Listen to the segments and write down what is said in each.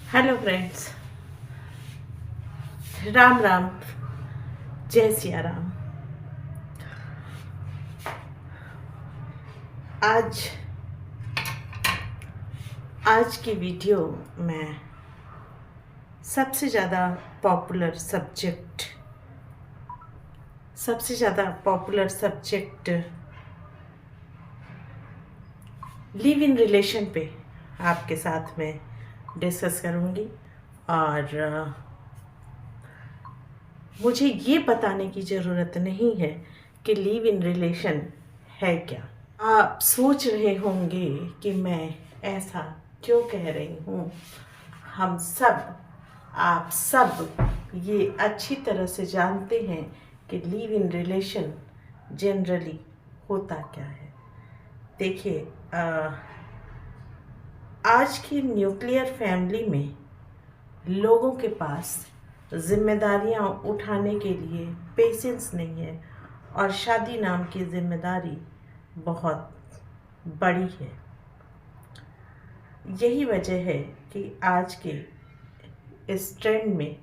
Hello friends, Ram Ram, जय सिया राम। आज आज की वीडियो में सबसे ज़्यादा popular subject live in relation पे आपके साथ में डिस्कस करूँगी। और मुझे ये बताने की ज़रूरत नहीं है कि लिव इन रिलेशन है क्या। आप सोच रहे होंगे कि मैं ऐसा क्यों कह रही हूँ। आप सब ये अच्छी तरह से जानते हैं कि लिव इन रिलेशन जनरली होता क्या है। देखिए, आज की न्यूक्लियर फैमिली में लोगों के पास जिम्मेदारियां उठाने के लिए पेशेंस नहीं है और शादी नाम की जिम्मेदारी बहुत बड़ी है। यही वजह है कि आज के इस ट्रेंड में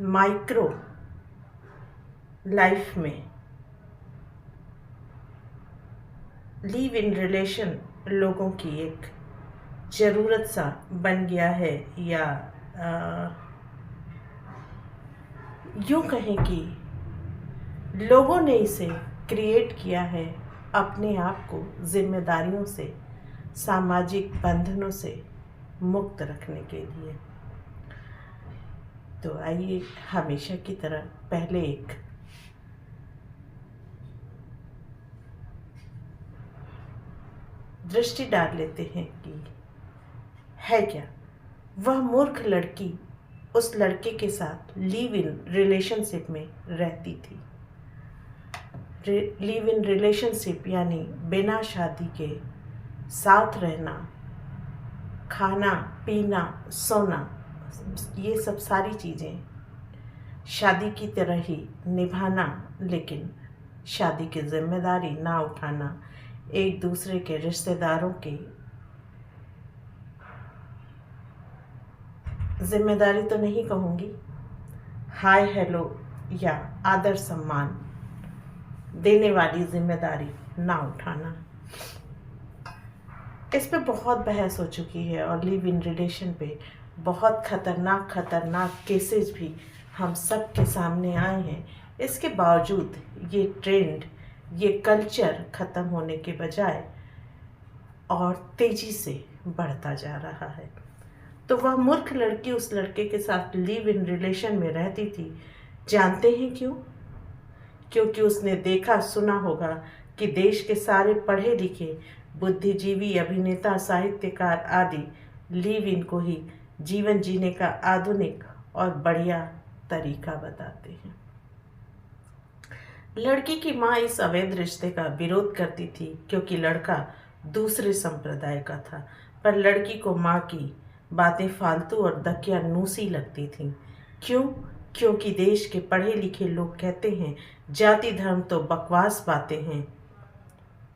माइक्रो लाइफ में लिव इन रिलेशन लोगों की एक ज़रूरत सा बन गया है, या यूँ कहें कि लोगों ने इसे क्रिएट किया है अपने आप को जिम्मेदारियों से, सामाजिक बंधनों से मुक्त रखने के लिए। तो आइए हमेशा की तरह पहले एक दृष्टि डाल लेते हैं कि है क्या। वह मूर्ख लड़की उस लड़के के साथ लिव इन रिलेशनशिप में रहती थी। लिव इन रिलेशनशिप यानी बिना शादी के साथ रहना, खाना पीना सोना, ये सब सारी चीज़ें शादी की तरह ही निभाना, लेकिन शादी की जिम्मेदारी ना उठाना, एक दूसरे के रिश्तेदारों की जिम्मेदारी तो नहीं कहूँगी, हाय हेलो या आदर सम्मान देने वाली जिम्मेदारी ना उठाना। इस पे बहुत बहस हो चुकी है और लिव इन रिलेशन पे बहुत खतरनाक केसेस भी हम सब के सामने आए हैं। इसके बावजूद ये ट्रेंड, ये कल्चर ख़त्म होने के बजाय और तेज़ी से बढ़ता जा रहा है। तो वह मूर्ख लड़की उस लड़के के साथ लिव इन रिलेशन में रहती थी। जानते हैं क्यों? क्योंकि उसने देखा सुना होगा कि देश के सारे पढ़े लिखे बुद्धिजीवी, अभिनेता, साहित्यकार आदि लिव इन को ही जीवन जीने का आधुनिक और बढ़िया तरीका बताते हैं। लड़की की माँ इस अवैध रिश्ते का विरोध करती थी क्योंकि लड़का दूसरे संप्रदाय का था, पर लड़की को माँ की बातें फालतू और दकियानूसी लगती थीं। क्यों? क्योंकि देश के पढ़े लिखे लोग कहते हैं जाति धर्म तो बकवास बातें हैं,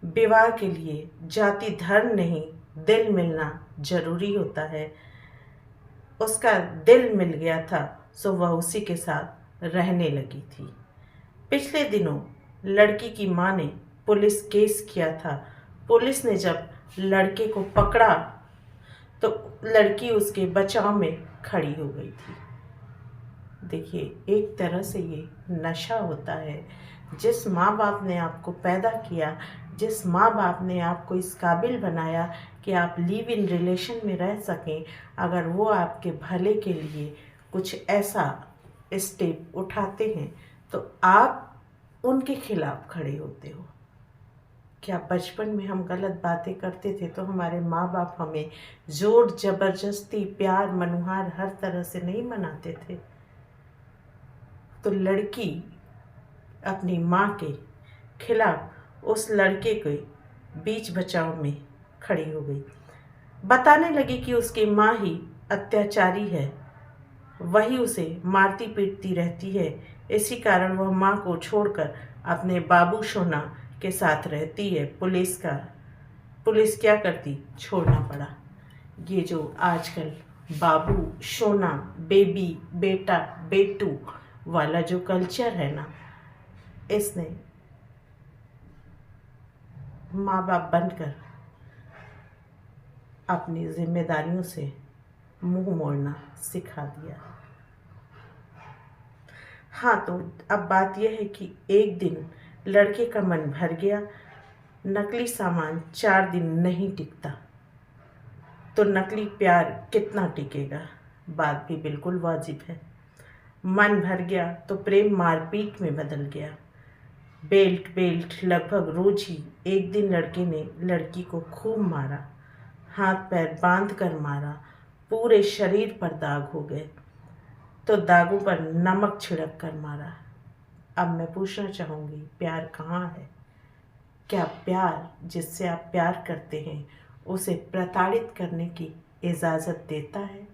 विवाह के लिए जाति धर्म नहीं दिल मिलना जरूरी होता है। उसका दिल मिल गया था सो वह उसी के साथ रहने लगी थी। पिछले दिनों लड़की की माँ ने पुलिस केस किया था। पुलिस ने जब लड़के को पकड़ा तो लड़की उसके बचाव में खड़ी हो गई थी। देखिए, एक तरह से ये नशा होता है। जिस माँ बाप ने आपको पैदा किया, जिस माँ बाप ने आपको इस काबिल बनाया कि आप लिव इन रिलेशन में रह सकें, अगर वो आपके भले के लिए कुछ ऐसा स्टेप उठाते हैं तो आप उनके खिलाफ खड़े होते हो। क्या बचपन में हम गलत बातें करते थे तो हमारे माँ बाप हमें जोर जबरदस्ती, प्यार, मनुहार हर तरह से नहीं मनाते थे? तो लड़की अपनी माँ के खिलाफ उस लड़के के बीच बचाव में खड़ी हो गई। बताने लगी कि उसकी माँ ही अत्याचारी है, वही उसे मारती पीटती रहती है, इसी कारण वह माँ को छोड़कर अपने बाबू सोना के साथ रहती है। पुलिस क्या करती, छोड़ना पड़ा। ये जो आजकल बाबू, सोना, बेबी, बेटा, बेटू वाला जो कल्चर है ना, इसने माँ बाप बनकर अपनी जिम्मेदारियों से मुंह मोड़ना सिखा दिया। हाँ, तो अब बात यह है कि एक दिन लड़के का मन भर गया। नकली सामान 4 दिन नहीं टिकता, तो नकली प्यार कितना टिकेगा? बात भी बिल्कुल वाजिब है। मन भर गया तो प्रेम मारपीट में बदल गया। बेल्ट लगभग रोज ही। एक दिन लड़के ने लड़की को खूब मारा, हाथ पैर बांध कर मारा, पूरे शरीर पर दाग हो गए, तो दागों पर नमक छिड़क कर मारा। अब मैं पूछना चाहूँगी, प्यार कहाँ है? क्या प्यार जिससे आप प्यार करते हैं उसे प्रताड़ित करने की इजाज़त देता है?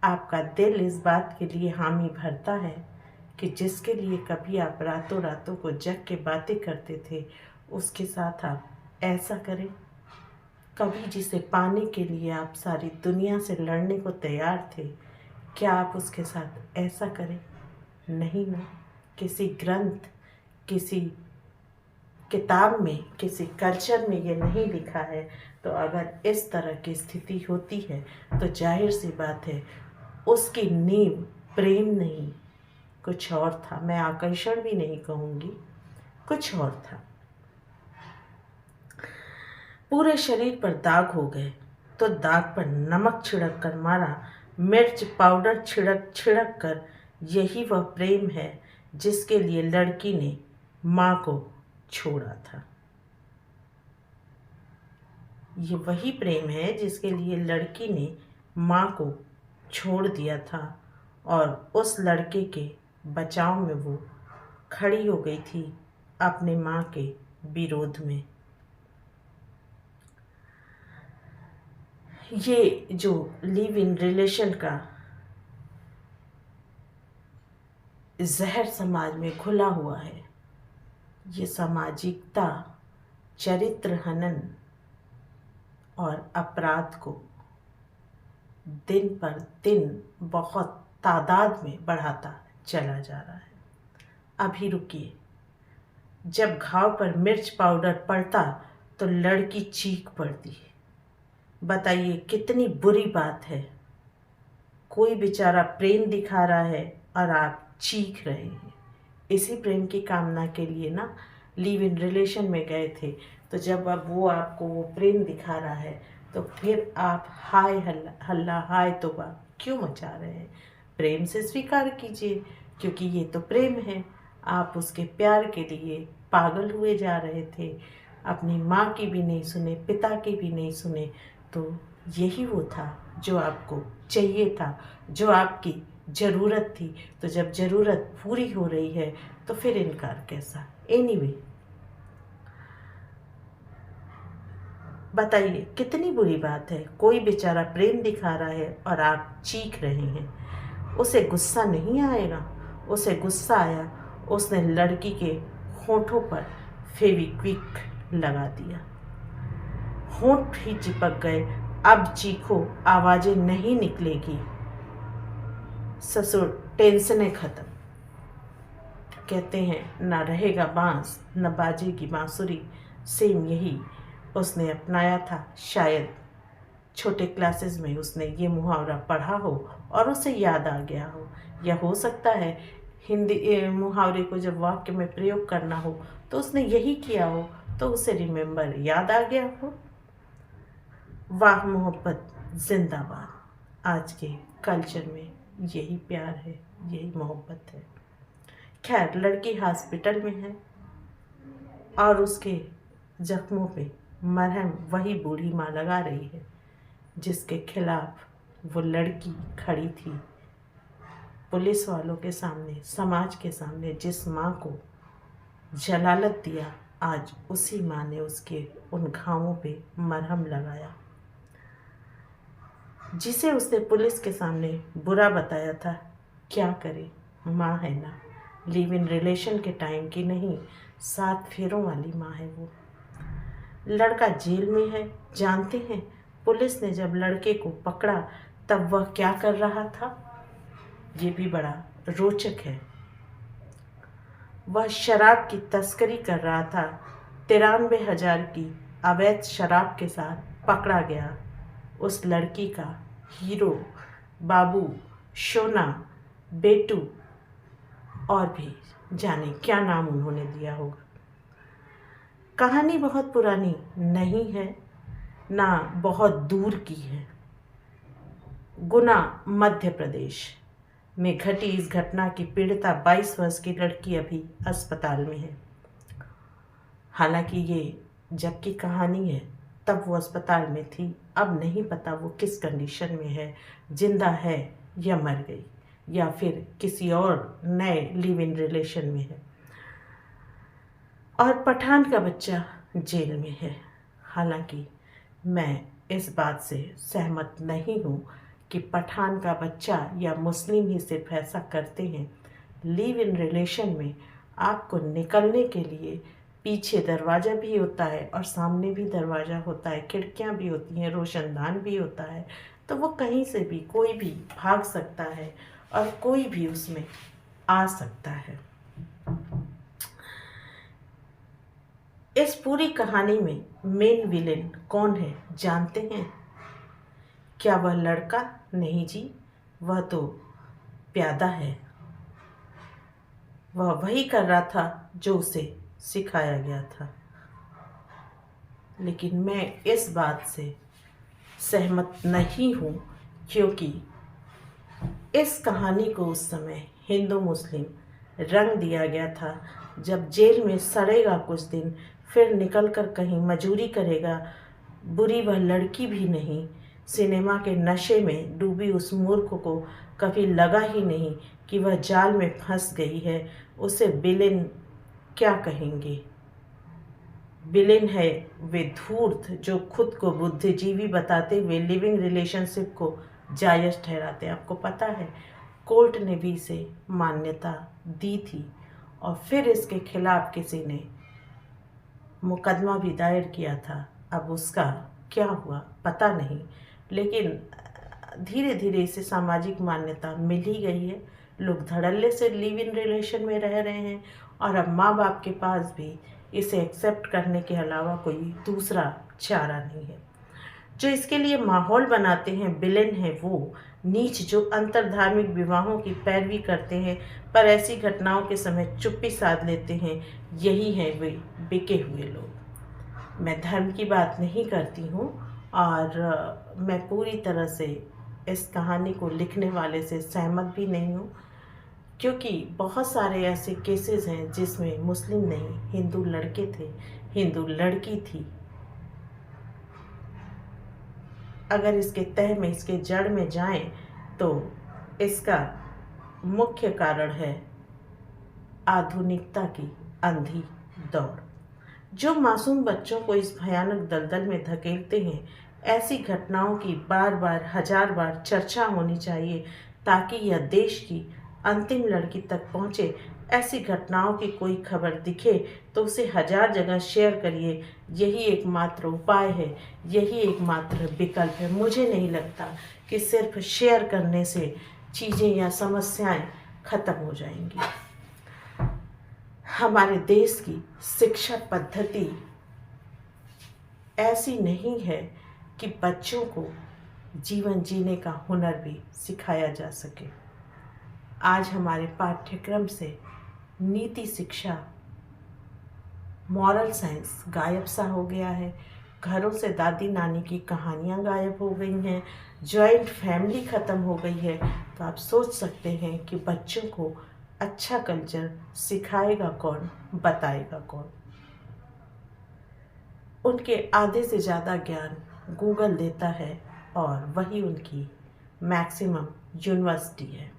आपका दिल इस बात के लिए हामी भरता है कि जिसके लिए कभी आप रातों रातों को जग के बातें करते थे, उसके साथ आप ऐसा करें? कभी जिसे पाने के लिए आप सारी दुनिया से लड़ने को तैयार थे, क्या आप उसके साथ ऐसा करें? नहीं ना। किसी ग्रंथ, किसी किताब में, किसी कल्चर में ये नहीं लिखा है। तो अगर इस तरह की स्थिति होती है तो जाहिर सी बात है उसकी नींव प्रेम नहीं, कुछ और था। मैं आकर्षण भी नहीं कहूँगी, कुछ और था। पूरे शरीर पर दाग हो गए, तो दाग पर नमक छिड़क कर मारा, मिर्च पाउडर छिड़क छिड़क कर। यही वह प्रेम है जिसके लिए लड़की ने माँ को छोड़ा था। ये वही प्रेम है जिसके लिए लड़की ने माँ को छोड़ दिया था, और उस लड़के के बचाव में वो खड़ी हो गई थी अपने माँ के विरोध में। ये जो लिव इन रिलेशन का जहर समाज में घुला हुआ है, ये सामाजिकता, चरित्र हनन और अपराध को दिन पर दिन बहुत तादाद में बढ़ाता चला जा रहा है। अभी रुकिए, जब घाव पर मिर्च पाउडर पड़ता तो लड़की चीख पड़ती। बताइए कितनी बुरी बात है। कोई बेचारा प्रेम दिखा रहा है और आप चीख रहे हैं। इसी प्रेम की कामना के लिए ना लिव इन रिलेशन में गए थे। तो जब अब वो आपको वो प्रेम दिखा रहा है तो फिर आप हाय हल्ला हल्ला हाय तौबा क्यों मचा रहे हैं? प्रेम से स्वीकार कीजिए, क्योंकि ये तो प्रेम है। आप उसके प्यार के लिए पागल हुए जा रहे थे, अपनी माँ की भी नहीं सुने, पिता की भी नहीं सुने। तो यही वो था जो आपको चाहिए था, जो आपकी ज़रूरत थी। तो जब ज़रूरत पूरी हो रही है तो फिर इनकार कैसा? एनीवे, बताइए कितनी बुरी बात है। कोई बेचारा प्रेम दिखा रहा है और आप चीख रहे हैं। उसे गुस्सा नहीं आएगा? उसे गुस्सा आया, उसने लड़की के होठों पर फेविक्विक लगा दिया, होंठ ही चिपक गए। अब चीखो, आवाजें नहीं निकलेगी। ससुर टेंशनें खत्म। कहते हैं ना रहेगा बांस न बाजेगी बांसुरी। सेम यही उसने अपनाया था। शायद छोटे क्लासेस में उसने ये मुहावरा पढ़ा हो और उसे याद आ गया हो, या हो सकता है हिंदी मुहावरे को जब वाक्य में प्रयोग करना हो तो उसने यही किया हो, तो उसे रिमेम्बर याद आ गया हो। वाह मोहब्बत जिंदाबाद। आज के कल्चर में यही प्यार है, यही मोहब्बत है। खैर, लड़की हॉस्पिटल में है और उसके जख्मों पे मरहम वही बूढ़ी माँ लगा रही है जिसके खिलाफ वो लड़की खड़ी थी। पुलिस वालों के सामने, समाज के सामने जिस माँ को जलालत दिया, आज उसी माँ ने उसके उन घावों पे मरहम लगाया। जिसे उसने पुलिस के सामने बुरा बताया था, क्या करे, माँ है ना। लिव इन रिलेशन के टाइम की नहीं, 7 फेरों वाली माँ है वो। लड़का जेल में है, जानते हैं पुलिस ने जब लड़के को पकड़ा तब वह क्या कर रहा था, ये भी बड़ा रोचक है। वह शराब की तस्करी कर रहा था। 93,000 की अवैध शराब के साथ पकड़ा गया। उस लड़की का हीरो, बाबू, सोना, बेटू और भी जाने क्या नाम उन्होंने दिया होगा। कहानी बहुत पुरानी नहीं है, ना बहुत दूर की है। गुना, मध्य प्रदेश में घटी इस घटना की पीड़िता 22 वर्ष की लड़की अभी अस्पताल में है। हालांकि ये जब की कहानी है तब वो अस्पताल में थी। अब नहीं पता वो किस कंडीशन में है, जिंदा है या मर गई, या फिर किसी और नए लिव इन रिलेशन में है। और पठान का बच्चा जेल में है। हालांकि मैं इस बात से सहमत नहीं हूँ कि पठान का बच्चा या मुस्लिम ही सिर्फ ऐसा करते हैं। लिव इन रिलेशन में आपको निकलने के लिए पीछे दरवाज़ा भी होता है और सामने भी दरवाज़ा होता है, खिड़कियाँ भी होती हैं, रोशनदान भी होता है। तो वो कहीं से भी कोई भी भाग सकता है और कोई भी उसमें आ सकता है। इस पूरी कहानी में मेन विलेन कौन है जानते हैं? क्या वह लड़का? नहीं जी, वह तो प्यादा है। वह वही कर रहा था जो उसे सिखाया गया था। लेकिन मैं इस बात से सहमत नहीं हूँ, क्योंकि इस कहानी को उस समय हिंदू मुस्लिम रंग दिया गया था। जब जेल में सड़ेगा कुछ दिन, फिर निकलकर कहीं मजूरी करेगा। बुरी वह लड़की भी नहीं। सिनेमा के नशे में डूबी उस मूर्ख को कभी लगा ही नहीं कि वह जाल में फंस गई है। उसे विलेन क्या कहेंगे? विलेन है वे धूर्त जो खुद को बुद्धिजीवी बताते हुए लिविंग रिलेशनशिप को जायज़ ठहराते हैं। आपको पता है कोर्ट ने भी इसे मान्यता दी थी और फिर इसके खिलाफ किसी ने मुकदमा भी दायर किया था। अब उसका क्या हुआ पता नहीं, लेकिन धीरे धीरे इसे सामाजिक मान्यता मिल ही गई है। लोग धड़ल्ले से लिव इन रिलेशन में रह रहे हैं और अब माँ बाप के पास भी इसे एक्सेप्ट करने के अलावा कोई दूसरा चारा नहीं है। जो इसके लिए माहौल बनाते हैं विलेन है वो नीच जो अंतरधार्मिक विवाहों की पैरवी करते हैं पर ऐसी घटनाओं के समय चुप्पी साध लेते हैं। यही है वे बिके हुए लोग। मैं धर्म की बात नहीं करती हूँ और मैं पूरी तरह से इस कहानी को लिखने वाले से सहमत भी नहीं हूँ, क्योंकि बहुत सारे ऐसे केसेस हैं जिसमें मुस्लिम नहीं हिंदू लड़के थे, हिंदू लड़की थी। अगर इसके तह में, इसके जड़ में जाएं तो इसका मुख्य कारण है आधुनिकता की अंधी दौड़, जो मासूम बच्चों को इस भयानक दलदल में धकेलते हैं। ऐसी घटनाओं की बार बार, हजार बार चर्चा होनी चाहिए ताकि यह देश की अंतिम लड़की तक पहुँचे। ऐसी घटनाओं की कोई खबर दिखे तो उसे 1000 जगह शेयर करिए। यही एकमात्र उपाय है, यही एकमात्र विकल्प है। मुझे नहीं लगता कि सिर्फ शेयर करने से चीज़ें या समस्याएं खत्म हो जाएंगी। हमारे देश की शिक्षा पद्धति ऐसी नहीं है कि बच्चों को जीवन जीने का हुनर भी सिखाया जा सके। आज हमारे पाठ्यक्रम से नीति शिक्षा, मॉरल साइंस गायब सा हो गया है। घरों से दादी नानी की कहानियाँ गायब हो गई हैं, जॉइंट फैमिली ख़त्म हो गई है। तो आप सोच सकते हैं कि बच्चों को अच्छा कल्चर सिखाएगा कौन, बताएगा कौन? उनके आधे से ज़्यादा ज्ञान गूगल देता है और वही उनकी मैक्सिमम यूनिवर्सिटी है।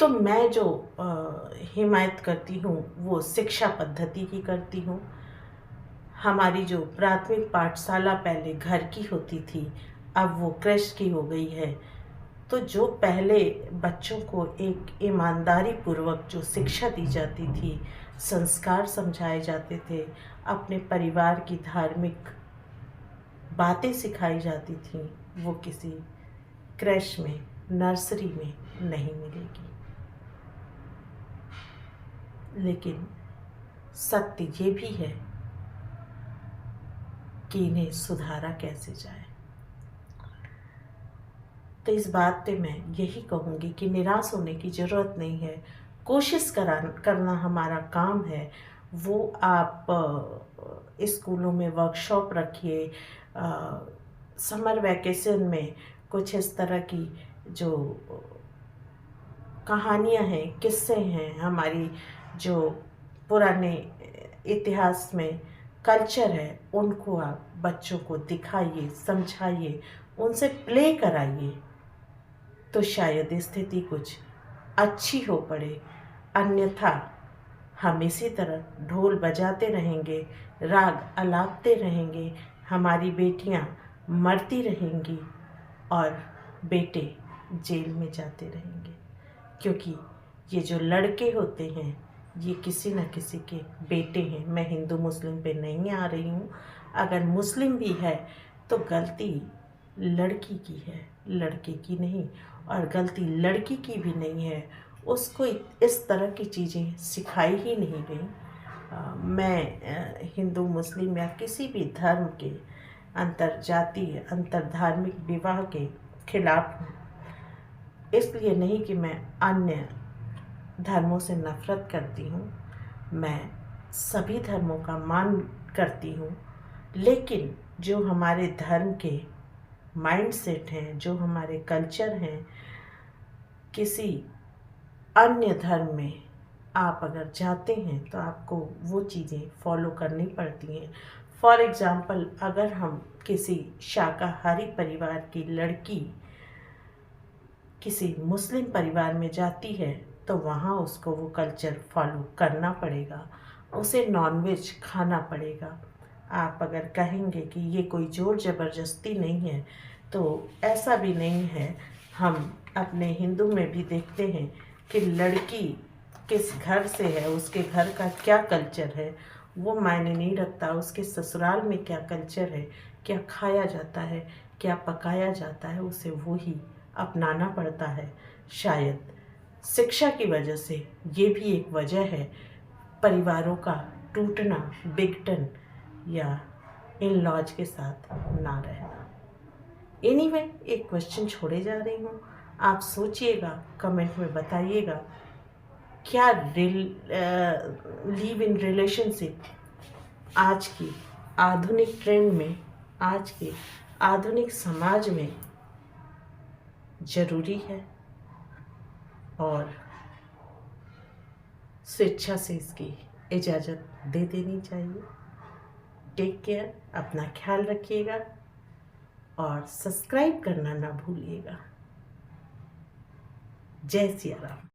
तो मैं जो हिमायत करती हूँ वो शिक्षा पद्धति की करती हूँ। हमारी जो प्राथमिक पाठशाला पहले घर की होती थी, अब वो कृष की हो गई है। तो जो पहले बच्चों को एक ईमानदारी पूर्वक जो शिक्षा दी जाती थी, संस्कार समझाए जाते थे, अपने परिवार की धार्मिक बातें सिखाई जाती थी, वो किसी क्रैश में, नर्सरी में नहीं मिलेगी। लेकिन सत्य ये भी है कि इन्हें सुधारा कैसे जाए। तो इस बात पे मैं यही कहूँगी कि निराश होने की ज़रूरत नहीं है। कोशिश करना हमारा काम है। वो आप स्कूलों में वर्कशॉप रखिए, समर वैकेशन में कुछ इस तरह की जो कहानियाँ हैं, किस्से हैं, हमारी जो पुराने इतिहास में कल्चर है, उनको आप बच्चों को दिखाइए, समझाइए, उनसे प्ले कराइए, तो शायद स्थिति कुछ अच्छी हो पड़े। अन्यथा हम इसी तरह ढोल बजाते रहेंगे, राग अलापते रहेंगे, हमारी बेटियां मरती रहेंगी और बेटे जेल में जाते रहेंगे। क्योंकि ये जो लड़के होते हैं, ये किसी न किसी के बेटे हैं। मैं हिंदू मुस्लिम पे नहीं आ रही हूँ। अगर मुस्लिम भी है तो गलती लड़की की है, लड़के की नहीं। और गलती लड़की की भी नहीं है, उसको इस तरह की चीज़ें सिखाई ही नहीं गई। मैं हिंदू मुस्लिम या किसी भी धर्म के अंतरजातीय अंतरधार्मिक विवाह के खिलाफ हूँ। इसलिए नहीं कि मैं अन्य धर्मों से नफरत करती हूँ, मैं सभी धर्मों का मान करती हूँ। लेकिन जो हमारे धर्म के माइंडसेट हैं, जो हमारे कल्चर हैं, किसी अन्य धर्म में आप अगर जाते हैं तो आपको वो चीज़ें फॉलो करनी पड़ती हैं। फॉर एग्ज़ाम्पल, अगर हम किसी शाकाहारी परिवार की लड़की किसी मुस्लिम परिवार में जाती है तो वहाँ उसको वो कल्चर फॉलो करना पड़ेगा, उसे नॉनवेज खाना पड़ेगा। आप अगर कहेंगे कि ये कोई ज़ोर ज़बरदस्ती नहीं है, तो ऐसा भी नहीं है। हम अपने हिंदू में भी देखते हैं कि लड़की किस घर से है, उसके घर का क्या कल्चर है, वो मायने नहीं रखता। उसके ससुराल में क्या कल्चर है, क्या खाया जाता है, क्या पकाया जाता है, उसे वो ही अपनाना पड़ता है। शायद शिक्षा की वजह से ये भी एक वजह है परिवारों का टूटना, बिगड़न या इन लॉज के साथ ना रहना। एनीवे, एक क्वेश्चन छोड़े जा रही हूँ, आप सोचिएगा, कमेंट में बताइएगा, क्या लिव इन रिलेशनशिप आज की आधुनिक ट्रेंड में, आज के आधुनिक समाज में ज़रूरी है और स्वेच्छा से इसकी इजाज़त दे देनी चाहिए। टेक केयर, अपना ख्याल रखिएगा और सब्सक्राइब करना ना भूलिएगा। जय सिया राम।